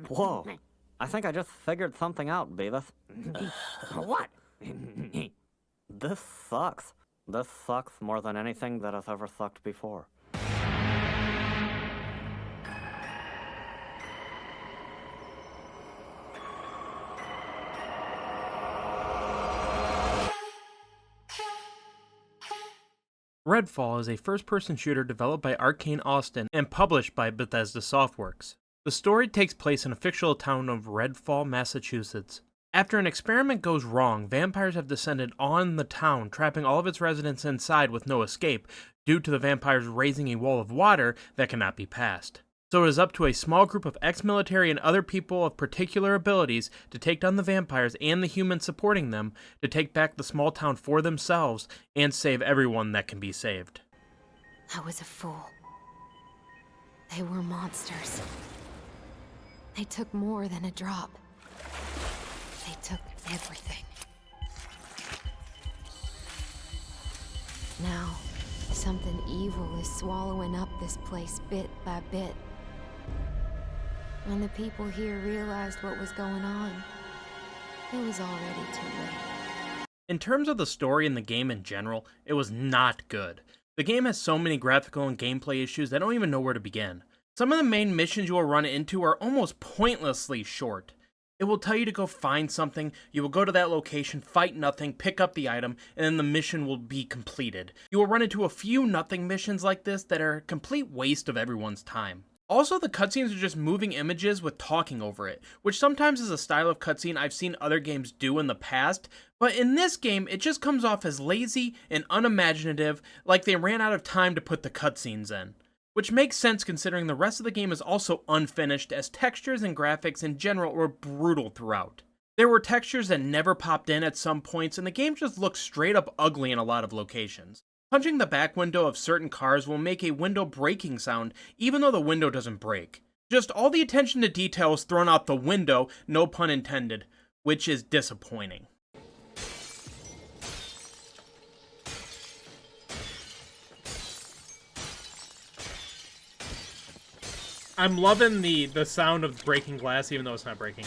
Whoa. I think I just figured something out, Beavis. What? This sucks. This sucks more than anything that has ever sucked before. Redfall is a first-person shooter developed by Arkane Austin and published by Bethesda Softworks. The story takes place in a fictional town of Redfall, Massachusetts. After an experiment goes wrong, vampires have descended on the town, trapping all of its residents inside with no escape, due to the vampires raising a wall of water that cannot be passed. So it is up to a small group of ex-military and other people of particular abilities to take down the vampires and the humans supporting them, to take back the small town for themselves, and save everyone that can be saved. I was a fool. They were monsters. They took more than a drop. They took everything. Now, something evil is swallowing up this place bit by bit. When the people here realized what was going on, it was already too late. In terms of the story and the game in general, it was not good. The game has so many graphical and gameplay issues that I don't even know where to begin. Some of the main missions you will run into are almost pointlessly short. It will tell you to go find something, you will go to that location, fight nothing, pick up the item, and then the mission will be completed. You will run into a few nothing missions like this that are a complete waste of everyone's time. Also, the cutscenes are just moving images with talking over it, which sometimes is a style of cutscene I've seen other games do in the past, but in this game, it just comes off as lazy and unimaginative, like they ran out of time to put the cutscenes in. Which makes sense considering the rest of the game is also unfinished, as textures and graphics in general were brutal throughout. There were textures that never popped in at some points, and the game just looked straight up ugly in a lot of locations. Punching the back window of certain cars will make a window breaking sound, even though the window doesn't break. Just all the attention to detail is thrown out the window, no pun intended, which is disappointing. I'm loving the sound of breaking glass, even though it's not breaking.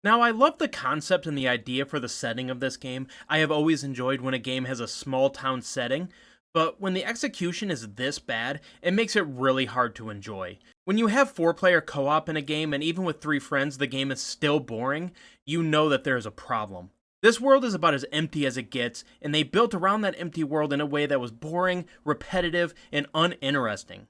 Now, I love the concept and the idea for the setting of this game. I have always enjoyed when a game has a small town setting, but when the execution is this bad, it makes it really hard to enjoy. When you have 4-player co-op in a game, and even with 3 friends, the game is still boring, you know that there is a problem. This world is about as empty as it gets, and they built around that empty world in a way that was boring, repetitive, and uninteresting.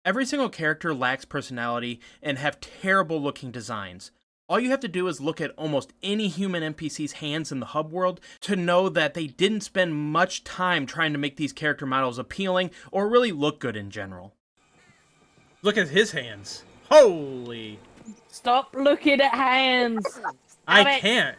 Every single character lacks personality and have terrible looking designs. All you have to do is look at almost any human NPC's hands in the hub world to know that they didn't spend much time trying to make these character models appealing or really look good in general. Look at his hands. Holy! Stop looking at hands! I can't!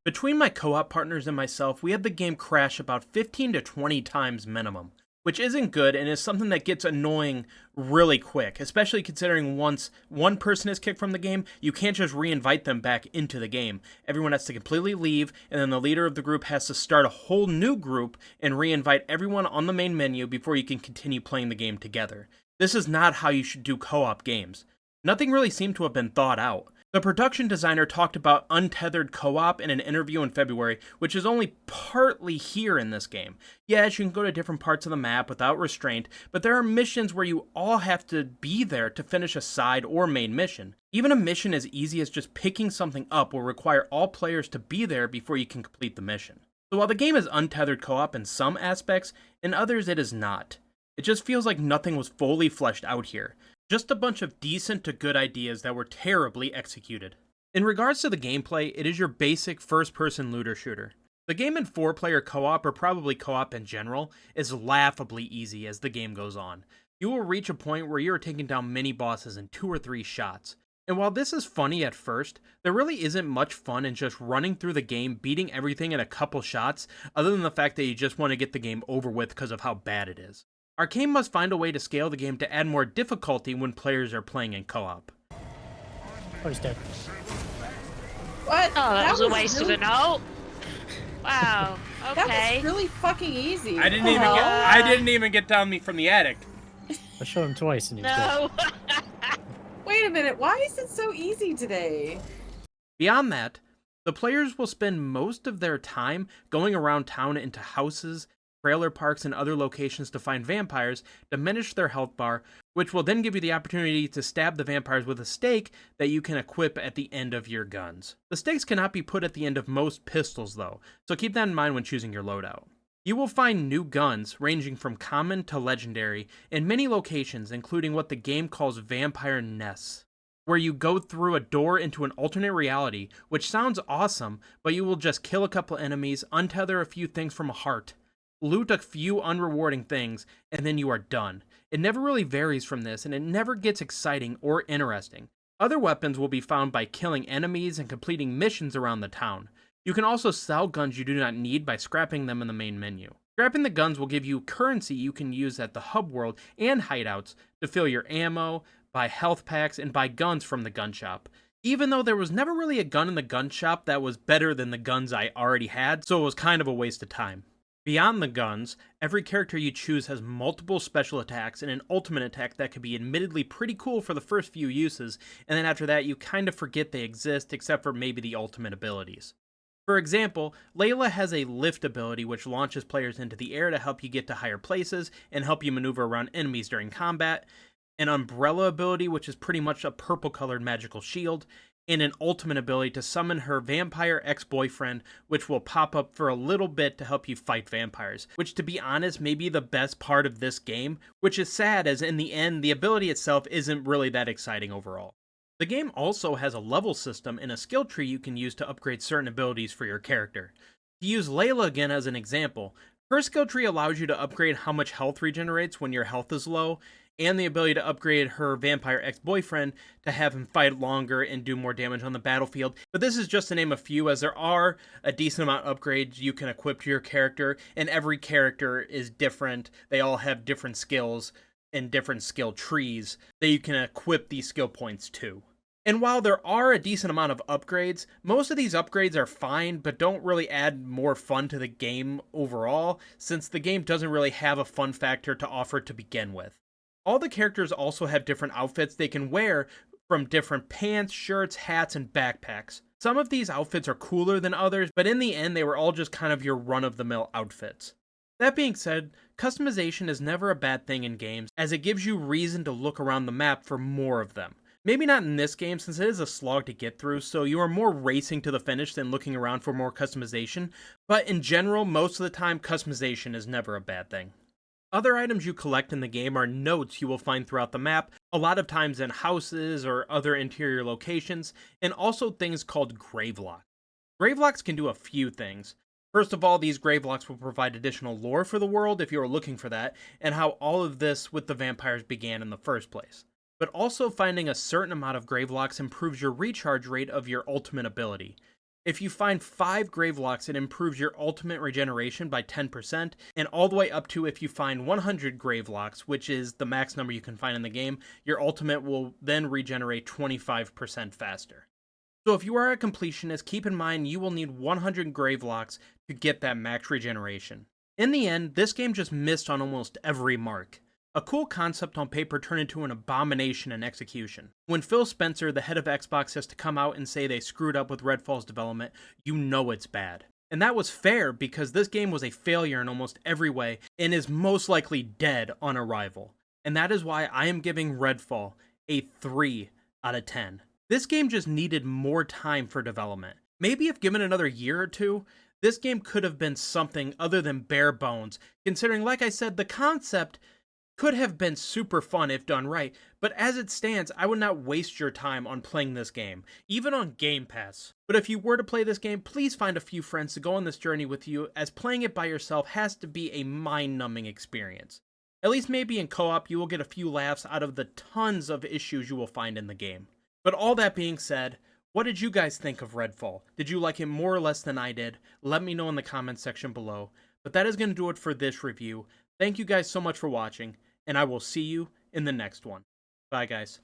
Between my co-op partners and myself, we had the game crash about 15 to 20 times minimum, which isn't good and is something that gets annoying really quick, especially considering once one person is kicked from the game, you can't just re-invite them back into the game. Everyone has to completely leave, and then the leader of the group has to start a whole new group and re-invite everyone on the main menu before you can continue playing the game together. This is not how you should do co-op games. Nothing really seemed to have been thought out. The production designer talked about untethered co-op in an interview in February, which is only partly here in this game. Yes, you can go to different parts of the map without restraint, but there are missions where you all have to be there to finish a side or main mission. Even a mission as easy as just picking something up will require all players to be there before you can complete the mission. So while the game is untethered co-op in some aspects, in others it is not. It just feels like nothing was fully fleshed out here. Just a bunch of decent to good ideas that were terribly executed. In regards to the gameplay, it is your basic first-person looter shooter. The game in 4-player co-op, or probably co-op in general, is laughably easy as the game goes on. You will reach a point where you are taking down mini-bosses in 2 or 3 shots. And while this is funny at first, there really isn't much fun in just running through the game, beating everything in a couple shots, other than the fact that you just want to get the game over with because of how bad it is. Arkane must find a way to scale the game to add more difficulty when players are playing in co-op. Oh, he's dead. What? Oh, that was a waste of a note. Wow. That Okay. was really fucking easy. I didn't What the even hell? I didn't even get down from the attic. I showed him twice and he was No. Wait a minute, why is it so easy today? Beyond that, the players will spend most of their time going around town into houses, trailer parks, and other locations to find vampires, diminish their health bar, which will then give you the opportunity to stab the vampires with a stake that you can equip at the end of your guns. The stakes cannot be put at the end of most pistols though, so keep that in mind when choosing your loadout. You will find new guns, ranging from common to legendary, in many locations, including what the game calls vampire nests, where you go through a door into an alternate reality, which sounds awesome, but you will just kill a couple enemies, untether a few things from a heart, loot a few unrewarding things, and then you are done. It never really varies from this, and it never gets exciting or interesting. Other weapons will be found by killing enemies and completing missions around the town. You can also sell guns you do not need by scrapping them in the main menu. Scrapping the guns will give you currency you can use at the hub world and hideouts to fill your ammo, buy health packs, and buy guns from the gun shop. Even though there was never really a gun in the gun shop that was better than the guns I already had, so it was kind of a waste of time. Beyond the guns, every character you choose has multiple special attacks and an ultimate attack that can be admittedly pretty cool for the first few uses, and then after that you kind of forget they exist except for maybe the ultimate abilities. For example, Layla has a lift ability which launches players into the air to help you get to higher places and help you maneuver around enemies during combat, an umbrella ability which is pretty much a purple colored magical shield, and an ultimate ability to summon her vampire ex-boyfriend, which will pop up for a little bit to help you fight vampires, which to be honest may be the best part of this game, which is sad as in the end the ability itself isn't really that exciting overall. The game also has a level system and a skill tree you can use to upgrade certain abilities for your character. To use Layla again as an example, her skill tree allows you to upgrade how much health regenerates when your health is low, and the ability to upgrade her vampire ex-boyfriend to have him fight longer and do more damage on the battlefield. But this is just to name a few, as there are a decent amount of upgrades you can equip to your character, and every character is different. They all have different skills and different skill trees that you can equip these skill points to. And while there are a decent amount of upgrades, most of these upgrades are fine, but don't really add more fun to the game overall, since the game doesn't really have a fun factor to offer to begin with. All the characters also have different outfits they can wear, from different pants, shirts, hats, and backpacks. Some of these outfits are cooler than others, but in the end they were all just kind of your run-of-the-mill outfits. That being said, customization is never a bad thing in games, as it gives you reason to look around the map for more of them. Maybe not in this game since it is a slog to get through, so you are more racing to the finish than looking around for more customization, but in general, most of the time, customization is never a bad thing. Other items you collect in the game are notes you will find throughout the map, a lot of times in houses or other interior locations, and also things called gravelocks. Gravelocks can do a few things. First of all, these gravelocks will provide additional lore for the world if you are looking for that, and how all of this with the vampires began in the first place. But also finding a certain amount of gravelocks improves your recharge rate of your ultimate ability. If you find 5 gravelocks, it improves your ultimate regeneration by 10%, and all the way up to if you find 100 gravelocks, which is the max number you can find in the game, your ultimate will then regenerate 25% faster. So if you are a completionist, keep in mind you will need 100 gravelocks to get that max regeneration. In the end, this game just missed on almost every mark. A cool concept on paper turned into an abomination in execution. When Phil Spencer, the head of Xbox, has to come out and say they screwed up with Redfall's development, you know it's bad. And that was fair because this game was a failure in almost every way and is most likely dead on arrival. And that is why I am giving Redfall a 3 out of 10. This game just needed more time for development. Maybe if given another year or two, this game could have been something other than bare bones, considering, like I said, the concept could have been super fun if done right, but as it stands, I would not waste your time on playing this game, even on Game Pass. But if you were to play this game, please find a few friends to go on this journey with you, as playing it by yourself has to be a mind-numbing experience. At least maybe in co-op you will get a few laughs out of the tons of issues you will find in the game. But all that being said, what did you guys think of Redfall? Did you like it more or less than I did? Let me know in the comments section below. But that is going to do it for this review. Thank you guys so much for watching, and I will see you in the next one. Bye, guys.